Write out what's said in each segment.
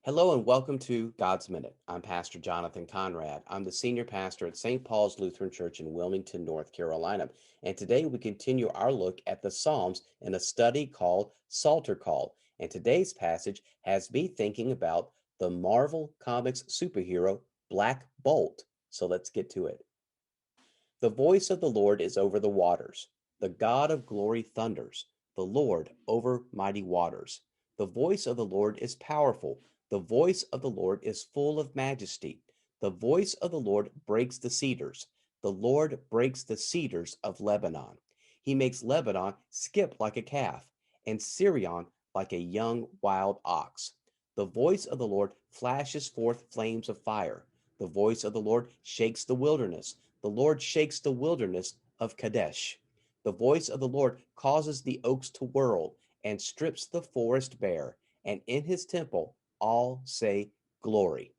Hello and welcome to God's Minute. I'm Pastor Jonathan Conrad. I'm the senior pastor at St. Paul's Lutheran Church in Wilmington, North Carolina. And today we continue our look at the Psalms in a study called Psalter Call. And today's passage has me thinking about the Marvel Comics superhero Black Bolt. So let's get to it. The voice of the Lord is over the waters. The God of glory thunders. The Lord over mighty waters. The voice of the Lord is powerful. The voice of the Lord is full of majesty. The voice of the Lord breaks the cedars. The Lord breaks the cedars of Lebanon. He makes Lebanon skip like a calf, and Syrian like a young wild ox. The voice of the Lord flashes forth flames of fire. The voice of the Lord shakes the wilderness. The Lord shakes the wilderness of Kadesh. The voice of the Lord causes the oaks to whirl and strips the forest bare, and in his temple all say glory.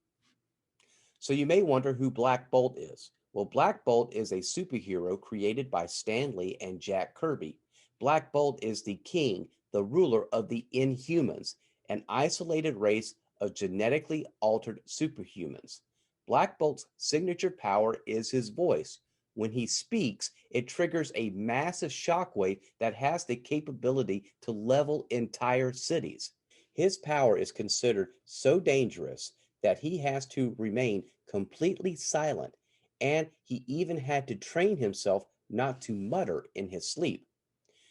So you may wonder who Black Bolt is. Well, Black Bolt is a superhero created by Stan Lee and Jack Kirby. Black Bolt is the king, the ruler of the Inhumans, an isolated race of genetically altered superhumans. Black Bolt's signature power is his voice. When he speaks, it triggers a massive shockwave that has the capability to level entire cities. His power is considered so dangerous that he has to remain completely silent, and he even had to train himself not to mutter in his sleep.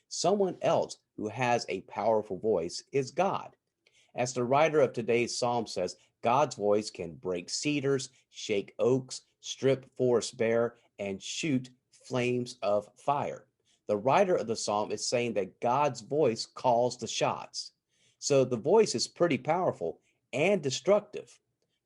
Someone else who has a powerful voice is God. As the writer of today's psalm says, God's voice can break cedars, shake oaks, strip forests bare, and shoot flames of fire. The writer of the psalm is saying that God's voice calls the shots. So the voice is pretty powerful and destructive,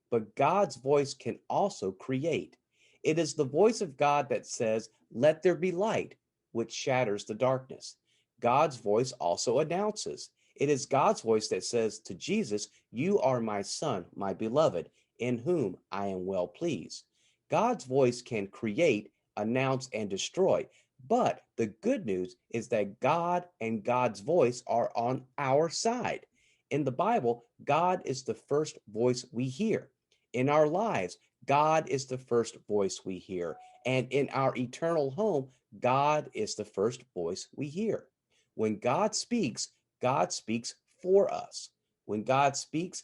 but God's voice can also create. It is the voice of God that says, "Let there be light," which shatters the darkness. God's voice also announces. It is God's voice that says to Jesus, "You are my son, my beloved, in whom I am well pleased." God's voice can create, announce, and destroy. But the good news is that God and God's voice are on our side. In the Bible, God is the first voice we hear. In our lives, God is the first voice we hear. And in our eternal home, God is the first voice we hear. When God speaks for us. When God speaks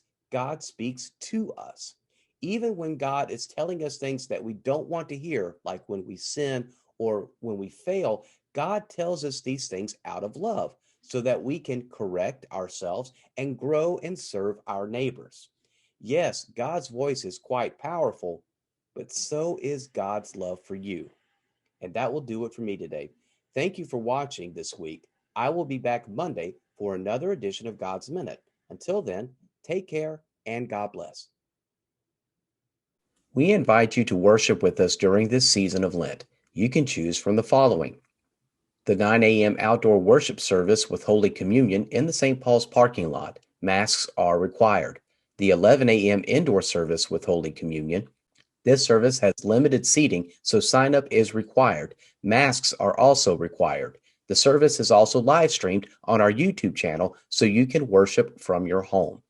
to us. Even when God is telling us things that we don't want to hear, like when we sin or when we fail, God tells us these things out of love so that we can correct ourselves and grow and serve our neighbors. Yes, God's voice is quite powerful, but so is God's love for you. And that will do it for me today. Thank you for watching this week. I will be back Monday for another edition of God's Minute. Until then, take care and God bless. We invite you to worship with us during this season of Lent. You can choose from the following: the 9 a.m. outdoor worship service with Holy Communion in the St. Paul's parking lot. Masks are required. The 11 a.m. indoor service with Holy Communion. This service has limited seating, so sign up is required. Masks are also required. The service is also live streamed on our YouTube channel, so you can worship from your home.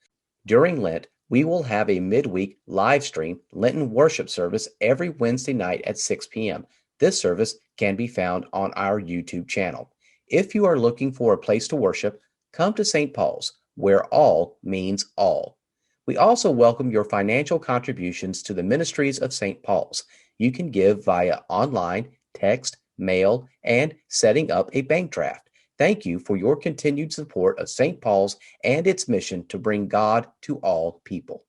During Lent, we will have a midweek live stream Lenten worship service every Wednesday night at 6 p.m. This service can be found on our YouTube channel. If you are looking for a place to worship, come to St. Paul's, where all means all. We also welcome your financial contributions to the ministries of St. Paul's. You can give via online, text, mail, and setting up a bank draft. Thank you for your continued support of St. Paul's and its mission to bring God to all people.